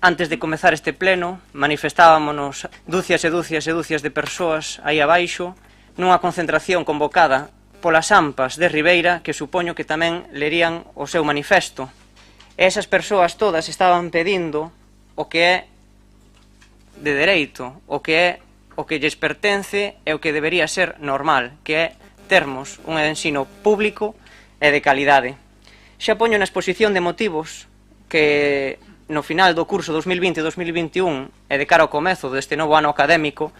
Antes de comezar este pleno, manifestábamos dúcias e dúcias e dúcias de persoas aí abaixo nunha concentración convocada polas AMPAs de Ribeira que supoño que tamén lerían o seu manifesto. E esas persoas todas estaban pedindo o que é de dereito, o que lles pertence e o que debería ser normal, que é termos un ensino público e de calidade. Xa poño na exposición de motivos que no final do curso 2020-2021 e de cara ao comezo deste novo ano académico,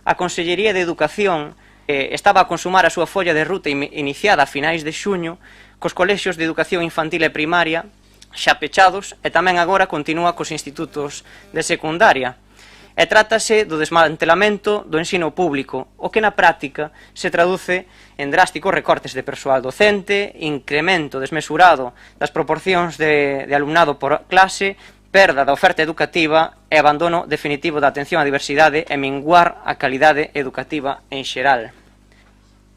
a Consellería de Educación estaba a consumar a súa folla de ruta iniciada a finais de xuño cos colexios de educación infantil e primaria xa pechados e tamén agora continúa cos institutos de secundaria. E trátase do desmantelamento do ensino público, o que na práctica se traduce en drásticos recortes de persoal docente, incremento desmesurado das proporcións de alumnado por clase, perda da oferta educativa e abandono definitivo da atención á diversidade e minguar a calidade educativa en xeral.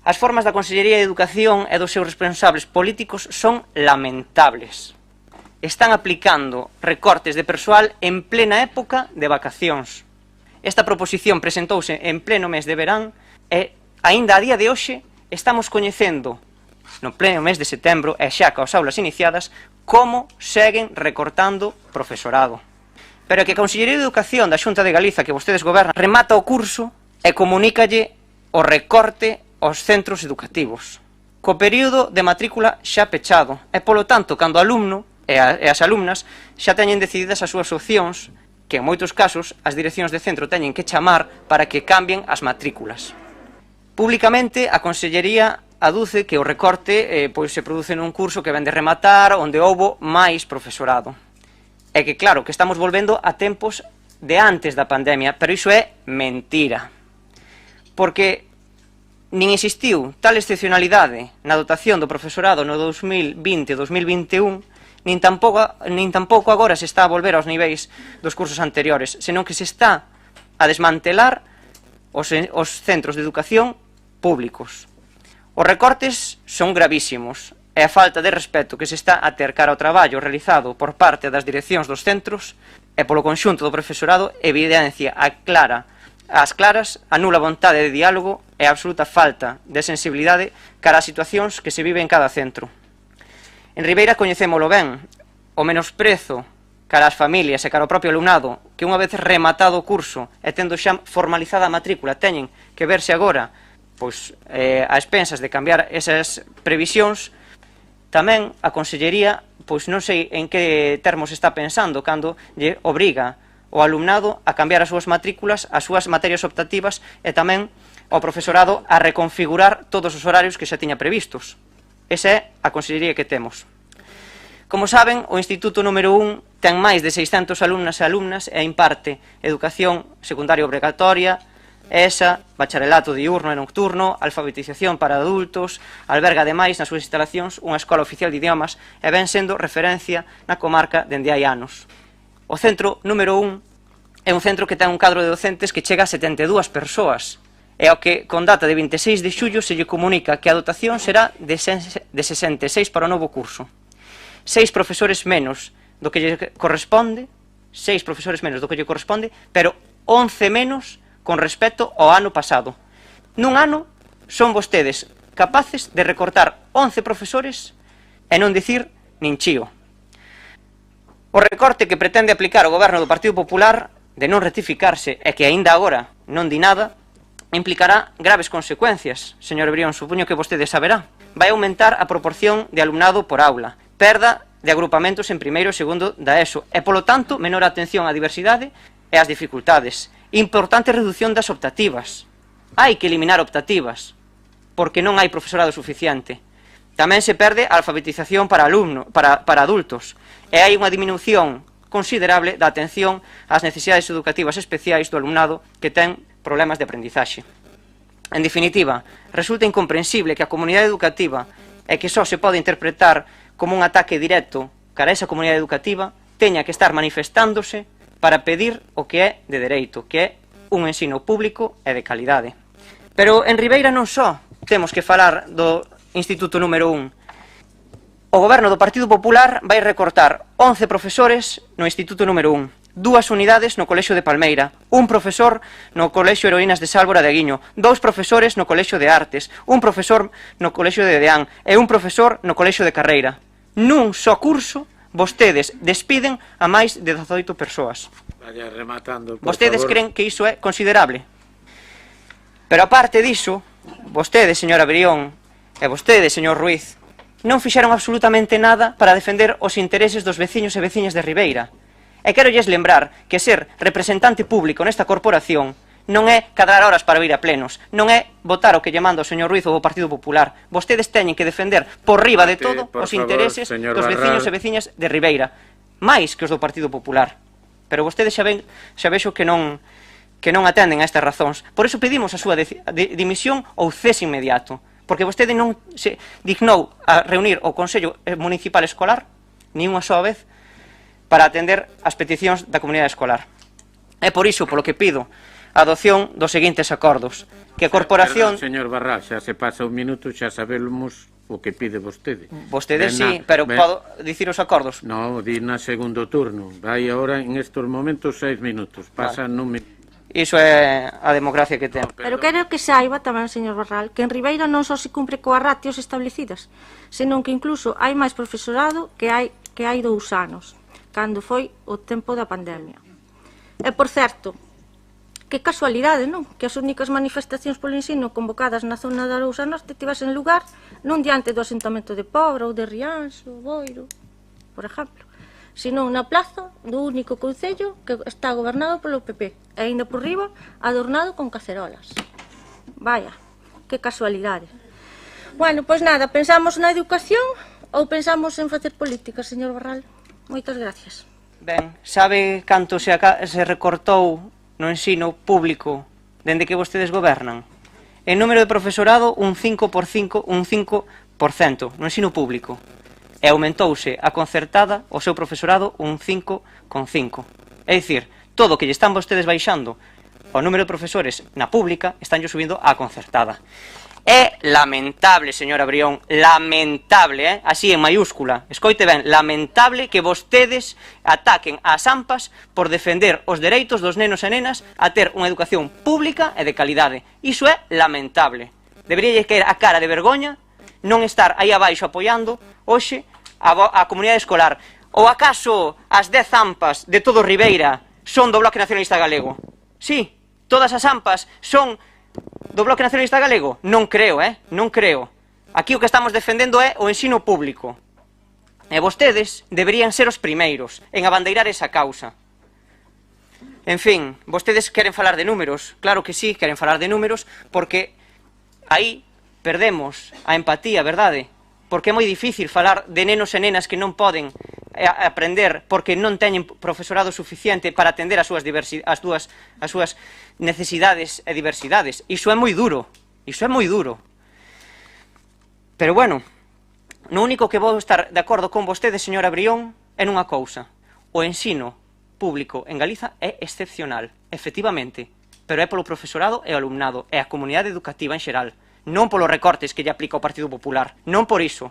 As formas da Consellería de Educación e dos seus responsables políticos son lamentables. Están aplicando recortes de persoal en plena época de vacacións. Esta proposición presentouse en pleno mes de verán e, aínda a día de hoxe, estamos coñecendo, no pleno mes de setembro e xa coas aulas iniciadas, como seguen recortando profesorado. Pero é que a Consellería de Educación da Xunta de Galiza que vostedes gobernan remata o curso e comunícalle o recorte aos centros educativos, co período de matrícula xa pechado, e polo tanto, cando o alumno e as alumnas xa teñen decididas as súas opcións, que en moitos casos as direccións de centro teñen que chamar para que cambien as matrículas. Públicamente, a Consellería aduce que o recorte se produce nun curso que ven de rematar, onde houbo máis profesorado. É que claro, que estamos volvendo a tempos de antes da pandemia, pero iso é mentira. Porque nin existiu tal excepcionalidade na dotación do profesorado no 2020-2021, nin tampouco agora se está a volver aos niveis dos cursos anteriores, senón que se está a desmantelar os centros de educación públicos. Os recortes son gravísimos e a falta de respeto que se está a ter cara ao traballo realizado por parte das direccións dos centros e polo conxunto do profesorado evidencia ás claras a nula vontade de diálogo e a absoluta falta de sensibilidade cara ás situacións que se vive en cada centro. En Ribeira coñecémolo ben, o menosprezo cara ás familias e cara ao propio alumnado que unha vez rematado o curso e tendo xa formalizada a matrícula teñen que verse agora a expensas de cambiar esas previsións. Tamén a Consellería non sei en que termos está pensando cando lle obriga o alumnado a cambiar as súas matrículas, as súas materias optativas e tamén ao profesorado a reconfigurar todos os horarios que xa tiña previstos. Esa é a Consellería que temos. Como saben, o Instituto número 1 ten máis de 600 alumnas e alumnas e imparte educación secundaria obrigatoria, ESA, bacharelato diurno e nocturno, alfabetización para adultos, alberga ademais nas súas instalacións unha escola oficial de idiomas e ven sendo referencia na comarca dende hai anos. O centro número 1 é un centro que ten un cadro de docentes que chega a 72 persoas, e ao que, con data de 26 de xullo, se lle comunica que a dotación será de 66 para o novo curso. 6 profesores menos do que lle corresponde, pero 11 menos con respecto ao ano pasado. Nun ano son vostedes capaces de recortar 11 profesores e non dicir nin chío. O recorte que pretende aplicar o goberno do Partido Popular de non rectificarse e que aínda agora non di nada, implicará graves consecuencias, señor Brión, supoño que vostede saberá. Vai aumentar a proporción de alumnado por aula, perda de agrupamentos en primeiro e segundo da ESO e, polo tanto, menor atención á diversidade e ás dificultades. Importante reducción das optativas. Hai que eliminar optativas, porque non hai profesorado suficiente. Tamén se perde a alfabetización para adultos e hai unha diminución considerable da atención ás necesidades educativas especiais do alumnado que ten problemas de aprendizaxe. En definitiva, resulta incomprensible que a comunidade educativa e que só se pode interpretar como un ataque directo cara a esa comunidade educativa teña que estar manifestándose para pedir o que é de dereito, que é un ensino público e de calidade. Pero en Ribeira non só temos que falar do Instituto número 1. O goberno do Partido Popular vai recortar 11 profesores no Instituto número 1. 2 unidades no Colexio de Palmeira, 1 profesor no Colexio Heroínas de Sálvora de Aguiño, 2 profesores no Colexio de Artes, 1 profesor no Colexio de Deán e 1 profesor no Colexio de Carreira. Nun só curso, vostedes despiden a máis de 18 persoas. Vaya rematando, por Vostedes favor. creen que iso é considerable? Pero aparte diso, vostedes, señora Brión, e vostedes, señor Ruiz, non fixeron absolutamente nada para defender os intereses dos veciños e veciñas de Ribeira. E querolles lembrar que ser representante público nesta corporación non é cadrar horas para ir a plenos, non é votar o que lle manda o señor Ruiz ou o Partido Popular. Vostedes teñen que defender por riba de todo os intereses dos veciños e veciñas de Ribeira, máis que os do Partido Popular. Pero vostedes xa vexo que non atenden a estas razóns. Por iso pedimos a súa dimisión ou cese inmediato, porque vostede non se dignou a reunir o Consello Municipal Escolar ni unha soa vez para atender as peticións da comunidade escolar. É por iso polo que pido a adopción dos seguintes acordos. Que a corporación... Perdón, señor Barral, xa se pasa un minuto, xa sabemos o que pide vostede. Vostedes sí, pero podo dicir os acordos? No, di na segundo turno. Vai agora en estos momentos 6 minutos. Pasa nun minuto. Iso é a democracia que ten. Pero quero que saiba tamén, señor Barral, que en Ribeira non só se cumpre coas ratios establecidas, senón que incluso hai máis profesorado que hai 2 anos, cando foi o tempo da pandemia. E, por certo, que casualidade, non? Que as únicas manifestacións polo ensino convocadas na zona da Arousa Norte tivesen lugar non diante do asentamento de Pobra ou de Rianxo, Boiro, por exemplo, senón na plaza do único concello que está gobernado polo PP, e ainda por riba adornado con cacerolas. Vaya, que casualidade. Bueno, pois nada, pensamos na educación ou pensamos en facer política, señor Barral? Moitas gracias. Ben, sabe canto se recortou no ensino público dende que vostedes gobernan? En número de profesorado un 5% no ensino público. E aumentouse a concertada o seu profesorado un 5,5. É dicir, todo o que lle están vostedes baixando o número de profesores na pública están subindo a concertada. É lamentable, señora Brión, lamentable, así en mayúscula, escoite ben, lamentable que vostedes ataquen ás AMPAs por defender os dereitos dos nenos e nenas a ter unha educación pública e de calidade. Iso é lamentable. Deberíalle caer a cara de vergoña non estar aí abaixo apoiando hoxe a comunidade escolar. Ou acaso as 10 AMPAs de todo Ribeira son do Bloque Nacionalista Galego? Sí, todas as AMPAs son do Bloque Nacionalista Galego? Non creo, non creo. Aquí o que estamos defendendo é o ensino público. E vostedes deberían ser os primeiros en abandeirar esa causa. En fin, vostedes queren falar de números. Claro que sí, queren falar de números, porque aí perdemos a empatía, verdade? Porque é moi difícil falar de nenos e nenas que non poden aprender porque non teñen profesorado suficiente para atender as súas necesidades e diversidades. Iso é moi duro, iso é moi duro. Pero bueno, no único que vou estar de acordo con vostede, señora Brión, é nunha cousa. O ensino público en Galiza é excepcional, efectivamente, pero é polo profesorado e o alumnado, e a comunidade educativa en xeral. Non polos recortes que lle aplica o Partido Popular, non por iso.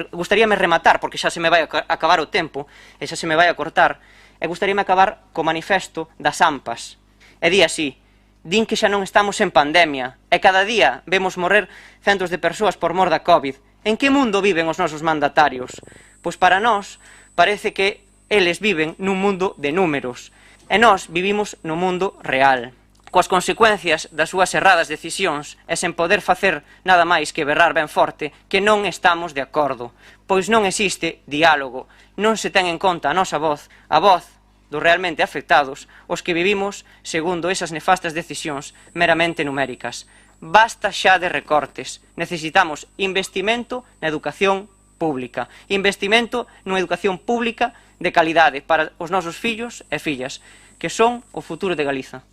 Gustaríame rematar, porque xa se me vai a acabar o tempo, e xa se me vai a cortar, e gustaríame acabar co manifesto das AMPAs. E di así, din que xa non estamos en pandemia, e cada día vemos morrer centos de persoas por mor da COVID. En que mundo viven os nosos mandatarios? Pois para nós parece que eles viven nun mundo de números, e nós vivimos no mundo real, coas consecuencias das súas erradas decisións e sen poder facer nada máis que berrar ben forte que non estamos de acordo, pois non existe diálogo, non se ten en conta a nosa voz, a voz dos realmente afectados, os que vivimos segundo esas nefastas decisións meramente numéricas. Basta xa de recortes, necesitamos investimento na educación pública, investimento nunha educación pública de calidade para os nosos fillos e fillas, que son o futuro de Galiza.